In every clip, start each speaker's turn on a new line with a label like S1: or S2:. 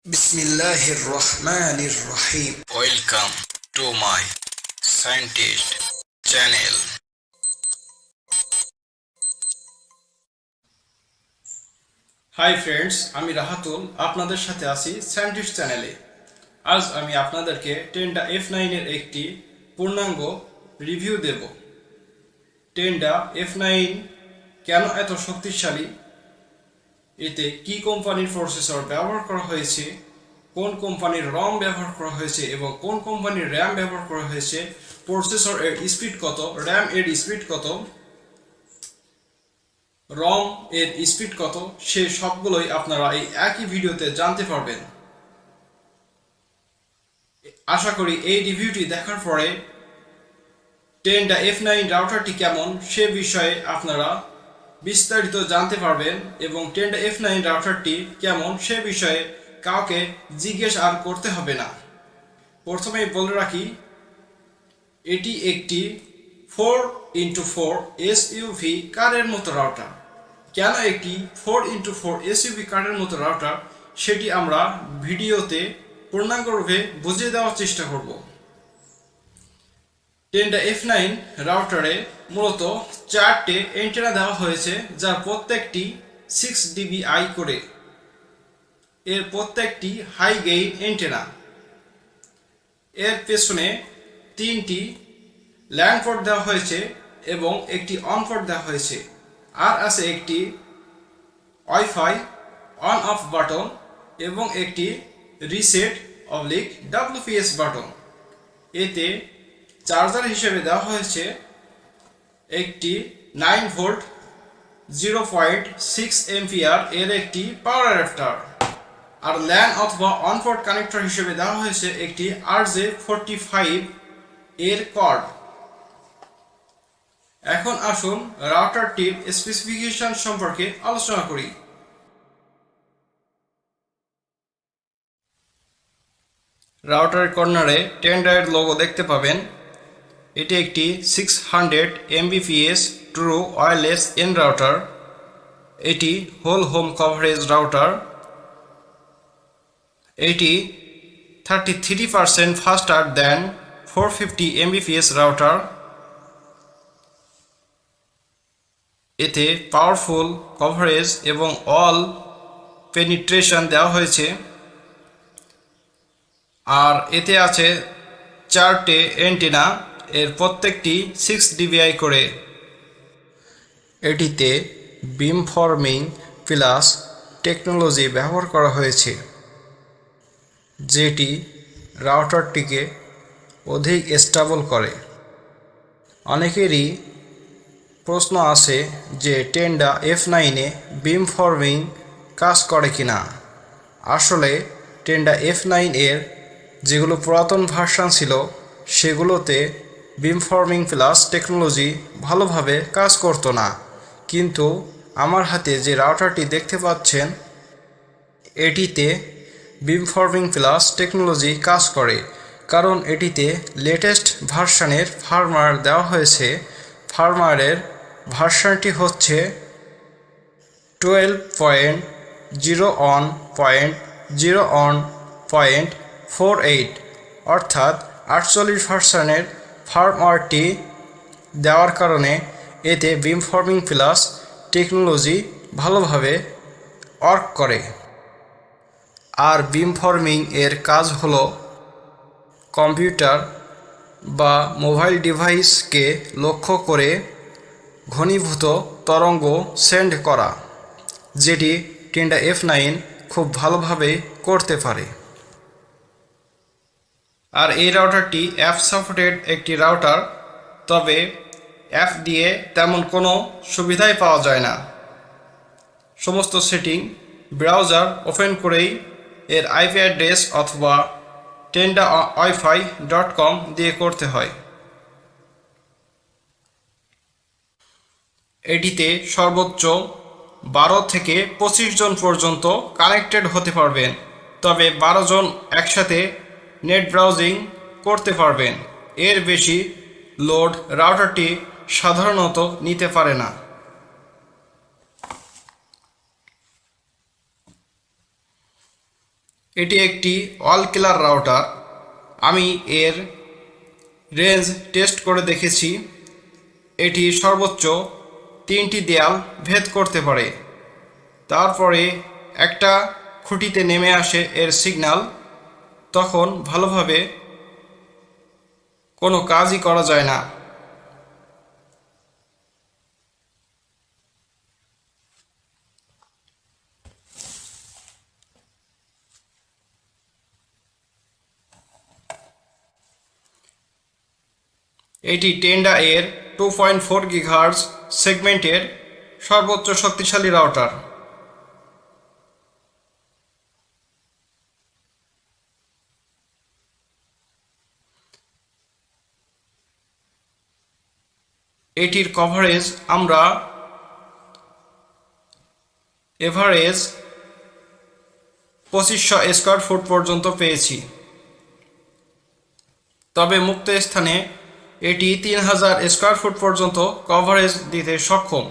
S1: Bismillahirrahmanirrahim. Welcome to my scientist channel.
S2: Hi friends, আমি রাহাতুল আপনাদের সাথে আছি সায়েন্টিস্ট চ্যানেলে। আজ আমি আপনাদেরকে টেন্ডা F9 এর একটি পূর্ণাঙ্গ রিভিউ দেব। টেন্ডা F9 কেন এত শক্তিশালী, এতে কি কোম্পানির প্রসেসর ব্যবহার করা হয়েছে, কোন কোম্পানির রম ব্যবহার করা হয়েছে এবং কোন কোম্পানির র্যাম ব্যবহার করা হয়েছে, প্রসেসর এর স্পিড কত, র্যাম এর স্পিড কত, রম এর স্পিড কত, সে সবগুলোই আপনারা এই একই ভিডিওতে জানতে পারবেন। আশা করি এই রিভিউটি দেখার পরে টেন্ডা F9 রাউটারটি কেমন সে বিষয়ে আপনারা বিস্তারিত জানতে পারবেন এবং টেন্ডা F9 রাউটারটি কেমন সে বিষয়ে কাউকে জিজ্ঞেস আর করতে হবে না। প্রথমেই বলে রাখি, এটি একটি 4x4 SUV কারের মতো রাউটার। কেন একটি 4x4 SUV কারের মতো রাউটার সেটি আমরা ভিডিওতে পূর্ণাঙ্গরূপে বুঝিয়ে দেওয়ার চেষ্টা করব। টেন্ডা F9 রাউটারে মূলত 4টে অ্যান্টেনা দেওয়া হয়েছে, যার প্রত্যেকটি 6 dBi করে। এর প্রত্যেকটি হাই গেইন অ্যান্টেনা। এর পেছনে 3টি ল্যান্ড পোর্ট দেওয়া হয়েছে এবং একটি অন পোর্ট দেওয়া হয়েছে, আর আছে একটি ওয়াইফাই অন অফ বাটন এবং একটি রিসেট WPS বাটন। এতে চার্জার হিসেবে দেওয়া হয়েছে একটি 9 ভোল্ট 0.6 এম্পিয়ার এর একটি পাওয়ার অ্যাডাপ্টার, আর ল্যান অথবা অন পোর্ট কানেক্টর হিসেবে দেওয়া হয়েছে একটি RJ45 এর কর্ড। এখন আসুন রাউটারটির স্পেসিফিকেশন সম্পর্কে আলোচনা করি। রাউটারের কর্নারে টেন্ডার লোগো দেখতে পাবেন। এটি একটি 600 mbps true wireless N router. এটি হোল হোম কভারেজ রাউটার। এটি 33% ফাস্টার দ্যান 450 mbps রাউটার। এতে পাওয়ারফুল কভারেজ এবং অল পেনিট্রেশন দেওয়া হয়েছে, আর এতে আছে 4টে অ্যান্টেনা, এর প্রত্যেকটি 6 dBi করে। এটিতে বিম ফর্মিং প্লাস টেকনোলজি ব্যবহার করা হয়েছে, যেটি রাউটারটিকে অধিক স্টেবল করে। অনেকেরই প্রশ্ন আছে যে টেন্ডা F9-এ বিম ফর্মিং কাজ করে কিনা। আসলে টেন্ডা F9-এর যেগুলো পুরাতন ভার্সন ছিল সেগুলোতে বিম ফর্মিং প্লাস টেকনোলজি ভালোভাবে কাজ করতো না, কিন্তু আমার হাতে যে রাউটারটি দেখতে পাচ্ছেন এটিতে বিম ফর্মিং প্লাস টেকনোলজি কাজ করে, কারণ এটিতে লেটেস্ট ভার্সনের ফার্মওয়্যার দেওয়া হয়েছে। ফার্মওয়্যারের ভার্সনটি হচ্ছে 12.0.0.48, অর্থাৎ 48 ভার্সনের ফার্মওয়্যারটি দেওয়ার কারণে এতে বিম ফর্মিং প্লাস টেকনোলজি ভালোভাবে ওয়ার্ক করে। আর বিম ফর্মিং এর কাজ হলো কম্পিউটার বা মোবাইল ডিভাইসকে লক্ষ্য করে ঘনীভূত তরঙ্গ সেন্ড করা, যেটি টেন্ডা F9 খুব ভালোভাবে করতে পারে। আর এই রাউটারটি অ্যাপ সাপোর্টেড একটি রাউটার, তবে অ্যাপ দিয়ে তেমন কোনো সুবিধাই পাওয়া যায় না। সমস্ত সেটিং ব্রাউজার ওপেন করেই এর আইপি অ্যাড্রেস অথবা tendawifi.com দিয়ে করতে হয়। এটিতে সর্বোচ্চ 12 থেকে 25 জন পর্যন্ত কানেক্টেড হতে পারবেন, তবে 12 জন একসাথে নেট ব্রাউজিং করতে পারবেন। এর বেশি লোড রাউটারটি সাধারণত নিতে পারে না। এটি একটি অল কিলার রাউটার। আমি এর রেঞ্জ টেস্ট করে দেখেছি। এটি সর্বোচ্চ 3টি দেয়াল ভেদ করতে পারে। তারপরে একটা খুঁটিতে নেমে আসে এর সিগন্যাল, তখন ভালোভাবে কোনো কাজই করা যায় না। এটি টেন্ডা এর 2.4 গিগাহার্জ সেগমেন্টের সর্বোচ্চ শক্তিশালী রাউটার। এটির কভারেজ আমরা এভারেজ 2500 স্কয়ার ফুট পর্যন্ত পেয়েছি, তবে মুক্ত স্থানে এটি 3000 স্কয়ার ফুট পর্যন্ত কভারেজ দিতে সক্ষম।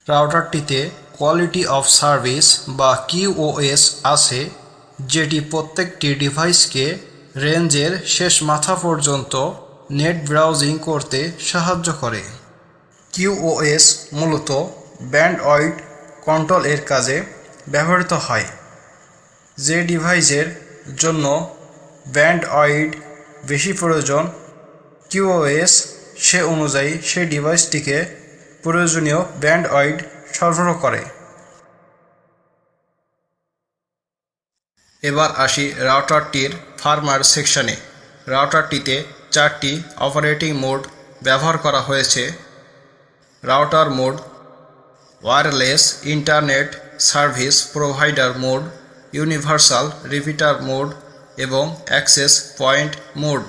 S2: রাউটারটিতে কোয়ালিটি অফ সার্ভিস বা QoS আছে, যেটি প্রত্যেকটি ডিভাইসকে রেঞ্জের শেষ মাথা পর্যন্ত নেট ব্রাউজিং করতে সাহায্য করে। QoS মূলত ব্যান্ডউইডথ কন্ট্রোল এর কাজে ব্যবহৃত হয়। যে ডিভাইসের জন্য ব্যান্ডউইডথ বেশি প্রয়োজন, QoS সে অনুযায়ী সেই ডিভাইসটিকে প্রয়োজনীয় ব্যান্ডউইডথ সরবরাহ করে। এবার আসি রাউটারটির ফার্মওয়্যার সেকশনে। রাউটারটিতে 4টি অপারেটিং মোড ব্যবহার করা হয়েছে। Router mode, wireless internet service provider mode, universal repeater mode এবং অ্যাক্সেস পয়েন্ট মোড।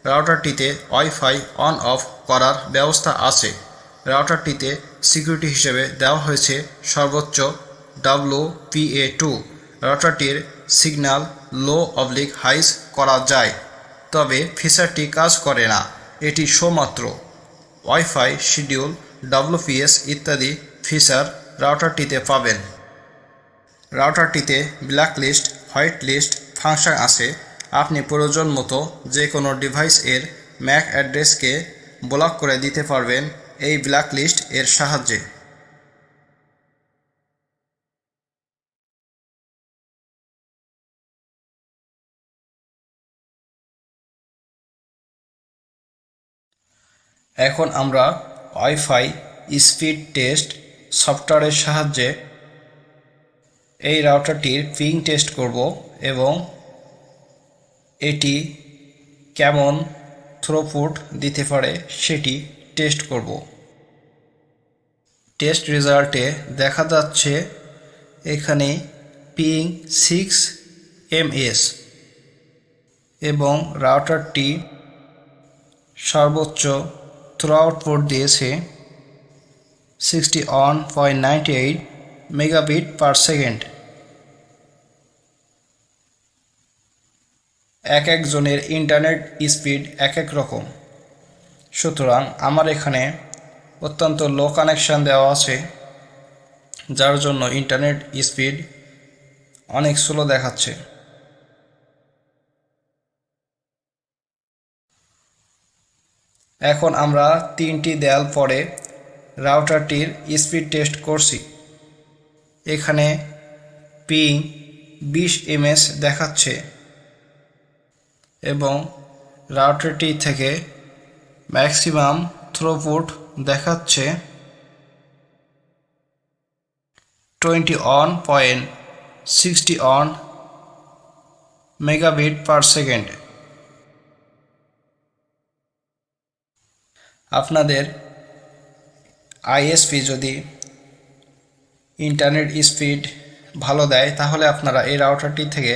S2: রাউটারটিতে ওয়াইফাই অন অফ করার ব্যবস্থা আছে। রাউটারটিতে সিকিউরিটি হিসেবে দেওয়া হয়েছে সর্বোচ্চ WPA2। রাউটারটির সিগন্যাল লো/হাইস করা যায়, তবে ফিচারটি কাজ করে না। এটি শোমাত্র। ওয়াইফাই শিডিউল, WPS ইত্যাদি ফিচার রাউটারটিতে পাবেন। রাউটারটিতে ব্ল্যাকলিস্ট, হোয়াইট লিস্ট ফাংশন আছে। আপনি প্রয়োজন মতো যে কোনো ডিভাইস এর ম্যাক অ্যাড্রেসকে ব্লক করে দিতে পারবেন এই ব্ল্যাকলিস্ট এর সাহায্যে। এখন আমরা ওয়াইফাই স্পিড টেস্ট সফটওয়্যারের সাহায্যে এই রাউটারটির পিং টেস্ট করব এবং এটি কেমন থ্রুপুট দিতে পারে সেটি টেস্ট করব। টেস্ট রেজাল্টে দেখা যাচ্ছে এখানে পিং 6 ms এবং রাউটারটি সর্বোচ্চ থ্রু আউটপুট দিয়েছে 61.98 মেগাবিট পার সেকেন্ড। এক একজনের ইন্টারনেট স্পিড এক এক রকম, সুতরাং আমার এখানে অত্যন্ত লো কানেকশান দেওয়া আছে, যার জন্য ইন্টারনেট স্পিড অনেক স্লো দেখাচ্ছে। এখন আমরা 3টি দেয়াল পরে রাউটারটির স্পিড টেস্ট করছি। এখানে পিং 20 ms দেখাচ্ছে এবং রাউটারটি থেকে ম্যাক্সিমাম থ্রুপুট দেখাচ্ছে 21.61 মেগাবিট পার সেকেন্ড। আপনাদের আইএসপি যদি ইন্টারনেট স্পিড ভালো দেয়, তাহলে আপনারা এই রাউটারটি থেকে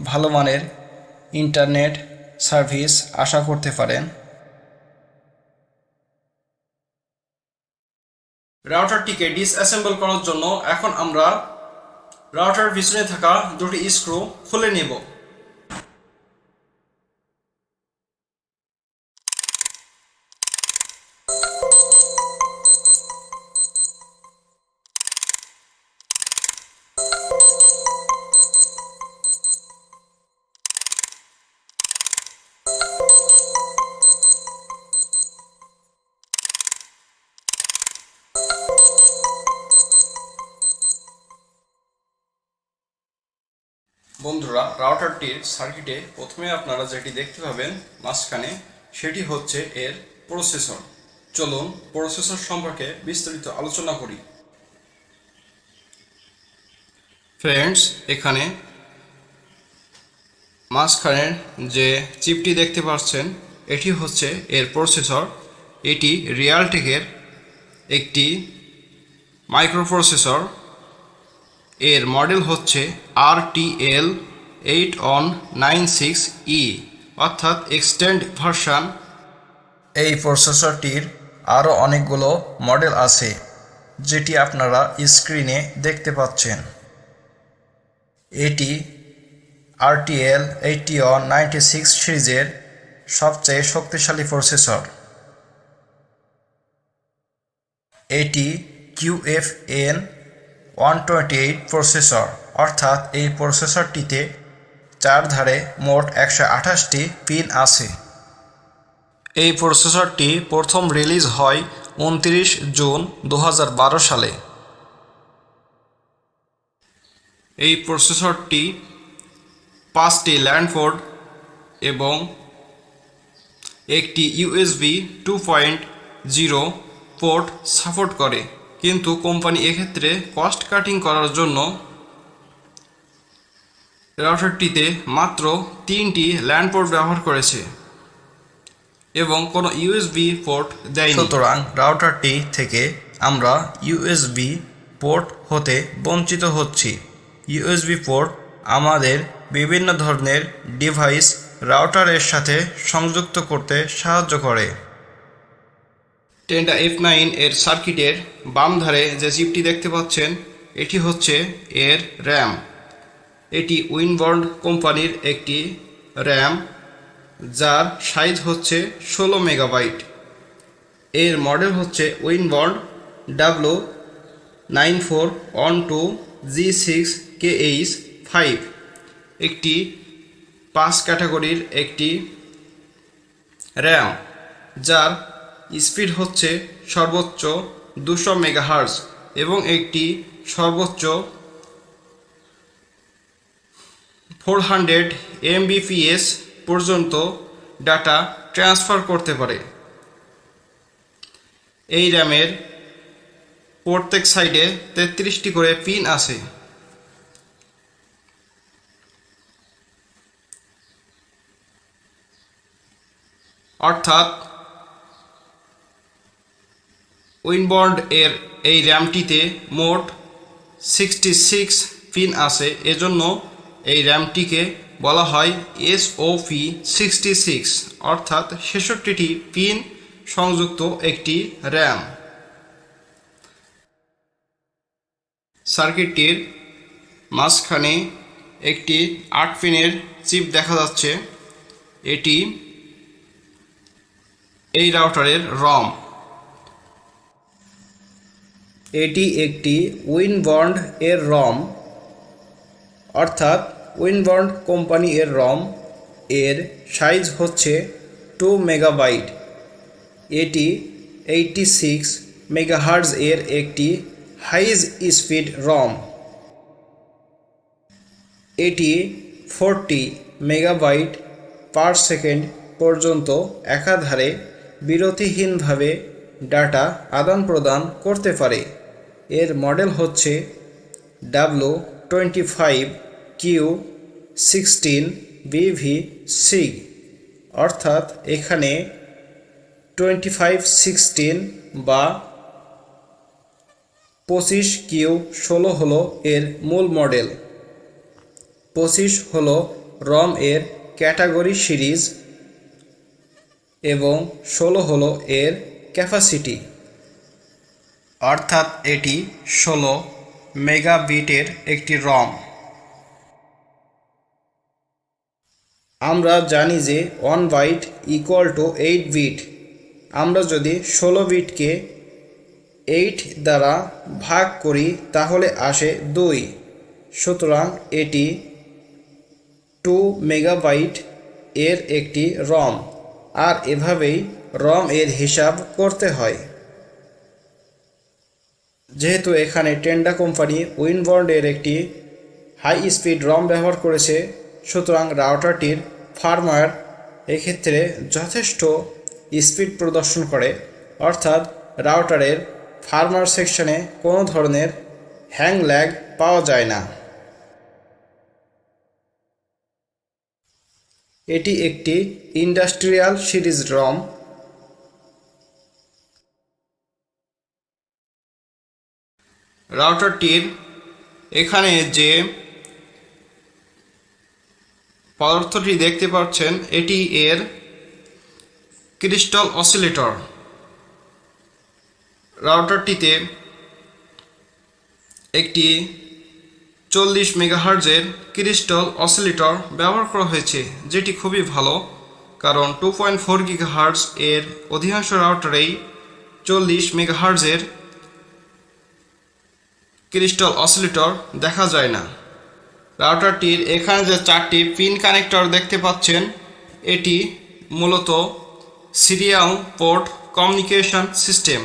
S2: ভালো মানের ইন্টারনেট সার্ভিস আশা করতে পারেন। রাউটারটিকে ডিসঅ্যাসেম্বল করার জন্য এখন আমরা রাউটার পিছনে থাকা দুটি স্ক্রু খুলে নেব। বন্ধুরা, রাউটারটির সার্কিটে প্রথমে আপনারা যেটি দেখতে পাবেন মাঝখানে, সেটি হচ্ছে এর প্রসেসর। চলুন প্রসেসর সম্পর্কে বিস্তারিত আলোচনা করি। ফ্রেন্ডস, এখানে মাঝখানে যে চিপটি দেখতে পাচ্ছেন এটি হচ্ছে এর প্রসেসর। এটি রিয়ালটেকের একটি মাইক্রোপ্রসেসর। এর মডেল হচ্ছে RTL 8196E অর্থাৎ এক্সটেন্ড ভার্সন। এই প্রসেসরটির আরও অনেকগুলো মডেল আছে যেটি আপনারা স্ক্রিনে দেখতে পাচ্ছেন। এটি RTL 8196 সিরিজের সবচেয়ে শক্তিশালী প্রসেসর। এটি QFN 128 প্রসেসর, অর্থাৎ এই প্রসেসরটিতে চার ধারে মোট 128টি পিন আছে। এই প্রসেসরটি প্রথম রিলিজ হয় 29 জুন 2012 সালে। এই প্রসেসরটি 5টি ল্যান্ড পোর্ট এবং একটি USB 2.0 পোর্ট সাপোর্ট করে, কিন্তু কোম্পানি এক্ষেত্রে কস্ট কাটিং করার জন্য রাউটারটিতে মাত্র 3টি ল্যান্ড পোর্ট ব্যবহার করেছে এবং কোনো USB পোর্ট দেয়নি। সুতরাং রাউটারটি থেকে আমরা USB পোর্ট হতে বঞ্চিত হচ্ছি। USB পোর্ট আমাদের বিভিন্ন ধরনের ডিভাইস রাউটারের সাথে সংযুক্ত করতে সাহায্য করে। টেন্ডা F9 এর সার্কিটের বাম ধারে যে চিপটি দেখতে পাচ্ছেন এটি হচ্ছে এর র্যাম। এটি উইনবন্ড কোম্পানির একটি র্যাম, যার সাইজ হচ্ছে 16 মেগাবাইট। এর মডেল হচ্ছে উইনবন্ড W9412G6KH5, একটি 5 ক্যাটাগরির একটি র্যাম, যার স্পিড হচ্ছে সর্বোচ্চ 200 মেগাহার্জ এবং একটি সর্বোচ্চ 400 mbps পর্যন্ত ডাটা ট্রান্সফার করতে পারে। এই র্যামের প্রত্যেক সাইডে 33টি করে পিন আছে। অর্থাৎ উইনবন্ড এর এই র্যামটিতে মোট 66 পিন আছে। এজন্য এই র্যামটিকে বলা হয় SOP66, অর্থাৎ 66টি পিন সংযুক্ত একটি র্যাম। সার্কিটটির মাঝখানে একটি 8 পিনের চিপ দেখা যাচ্ছে। এটি এই রাউটারের রম। এটি একটি উইনবন্ড এর রম, অর্থাৎ উইনবন্ড কোম্পানি এর রম। এর সাইজ হচ্ছে 2 মেগাবাইট। এটি 86 মেগাহার্জ এর একটি হাই স্পিড রম। এটি 40 মেগাবাইট পার সেকেন্ড পর্যন্ত একাধারে বিরতিহীনভাবে ডাটা আদান প্রদান করতে পারে। এর মডেল হচ্ছে W25Q16BV6, অর্থাৎ এখানে 2516 বা 25Q16 হলো এর মূল মডেল। 25 হলো রম এর ক্যাটাগরি সিরিজ এবং 16 হলো এর ক্যাপাসিটি, অর্থাৎ এটি 16 মেগাবিটের একটি রম। আমরা জানি যে 1 বাইট ইকুয়াল টু 8 বিট। আমরা যদি 16 বিটকে 8 দ্বারা ভাগ করি তাহলে আসে 2। সুতরাং এটি 2 মেগাবাইট এর একটি রম, আর এভাবেই রম এর হিসাব করতে হয়। যেহেতু এখানে টেন্ডা কোম্পানি উইনবন্ড এর একটি হাই স্পিড রম ব্যবহার করেছে, সুতরাং রাউটারটির ফার্মওয়্যার এক্ষেত্রে যথেষ্ট স্পিড প্রদর্শন করে, অর্থাৎ রাউটারের ফার্মওয়্যার সেকশনে কোনো ধরনের হ্যাং ল্যাগ পাওয়া যায় না। এটি একটি ইন্ডাস্ট্রিয়াল সিরিজ রম। রাউটারটির এখানে যে পদার্থটি দেখতে পাচ্ছেন এটি এর ক্রিস্টাল অসিলেটর। রাউটারটিতে একটি 40 মেগাহার্জের ক্রিস্টাল অসিলেটর ব্যবহার করা হয়েছে, যেটি খুবই ভালো, কারণ 2.4 গিগাহার্জ এর অধিকাংশ রাউটারেই 40 মেগাহার্জের ক্রিস্টাল অসিলেটর দেখা যায় না। রাউটারটির এখানে যে 4টি পিন কানেক্টর দেখতে পাচ্ছেন এটি মূলত সিরিয়াল পোর্ট কমিউনিকেশন সিস্টেম।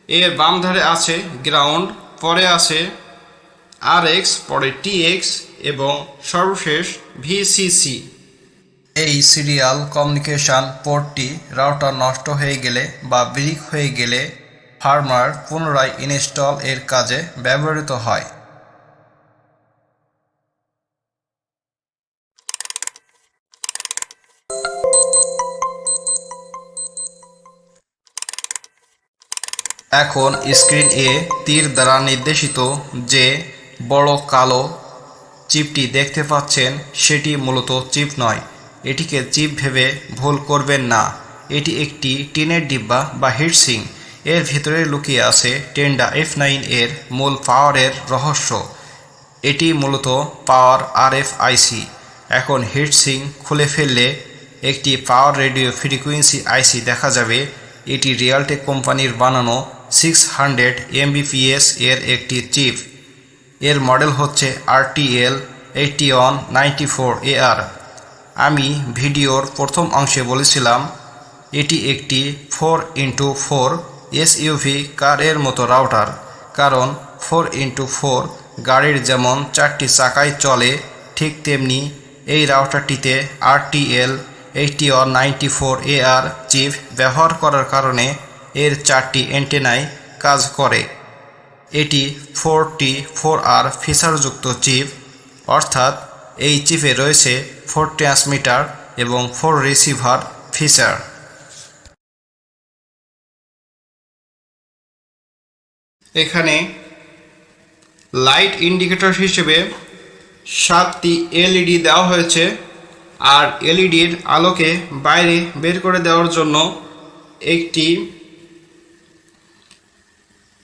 S2: এর বাম ধারে আছে গ্রাউন্ড, পরে আছে RX, পরে TX এবং সর্বশেষ VCC। এই সিরিয়াল কমিউনিকেশন পোর্টটি রাউটার নষ্ট হয়ে গেলে বা ব্রেক হয়ে গেলে ফার্মওয়্যার পুনরায় ইনস্টল এর কাজে ব্যবহৃত হয়। এখন স্ক্রিন এ তীর দ্বারা নির্দেশিত যে বড় কালো চিপটি দেখতে পাচ্ছেন সেটি মূলত চিপ নয়। এটিকে চিপ ভেবে ভুল করবেন না, এটি একটি টিনের ডিব্বা বা হিটসিং। এর ভিতরে লুকিয়ে আছে টেন্ডা F9 এর মূল পাওয়ারের রহস্য। এটি মূলত পাওয়ার RFIC। এখন হিটসিং খুলে ফেললে একটি পাওয়ার রেডিও ফ্রিকোয়েন্সি IC দেখা যাবে। এটি রিয়ালটেক কোম্পানির বানানো 600 mbps এর একটি চিপ। এর মডেল হচ্ছে RTL 8194AR। আমি ভিডিওর প্রথম অংশে বলেছিলাম এটি একটি 4x4 SUV কারের মতো রাউটার, কারণ 4x4 গাড়ির যেমন 4টি চাকায় চলে, ঠিক তেমনি এই রাউটারটিতে RTL 8194AR চিপ ব্যবহার করার কারণে এর 4টি অ্যান্টেনায় কাজ করে। এটি 4T4R ফিচারযুক্ত চিপ, অর্থাৎ এই চিপে রয়েছে 4 ট্রান্সমিটার এবং 4 রিসিভার ফিচার। এখানে লাইট ইন্ডিকেটর হিসেবে 7টি LED দেওয়া হয়েছে, আর এলইডির আলোকে বাইরে বের করে দেওয়ার জন্য একটি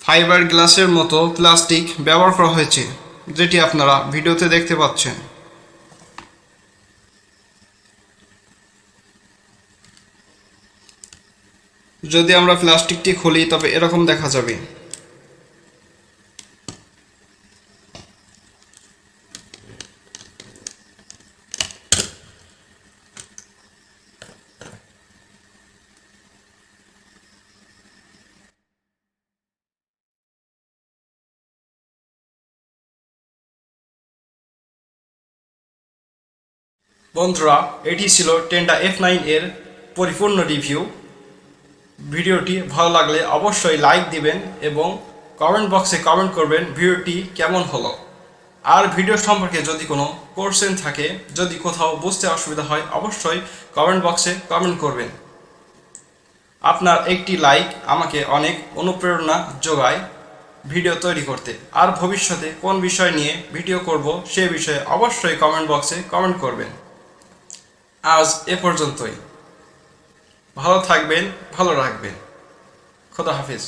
S2: ফাইবার গ্লাসের মতো প্লাস্টিক ব্যবহার করা হয়েছে, যেটি আপনারা ভিডিওতে দেখতে পাচ্ছেন। যদি আমরা প্লাস্টিকটি খুলি তবে এরকম দেখা যাবে। বন্ধুরা, এটি ছিল টেন্ডা F9 এর পরিপূর্ণ রিভিউ। ভিডিওটি ভালো লাগলে অবশ্যই লাইক দিবেন এবং কমেন্ট বক্সে কমেন্ট করবেন ভিডিওটি কেমন হলো। আর ভিডিও সম্পর্কে যদি কোনো কোশ্চেন থাকে, যদি কোথাও বুঝতে অসুবিধা হয়, অবশ্যই কমেন্ট বক্সে কমেন্ট করবেন। আপনার একটি লাইক আমাকে অনেক অনুপ্রেরণা যোগায় ভিডিও তৈরি করতে। আর ভবিষ্যতে কোন বিষয় নিয়ে ভিডিও করব সে বিষয়ে অবশ্যই কমেন্ট বক্সে কমেন্ট করবেন। আজ এ পর্যন্তই। ভালো থাকবেন, ভালো রাখবেন। খোদা হাফেজ।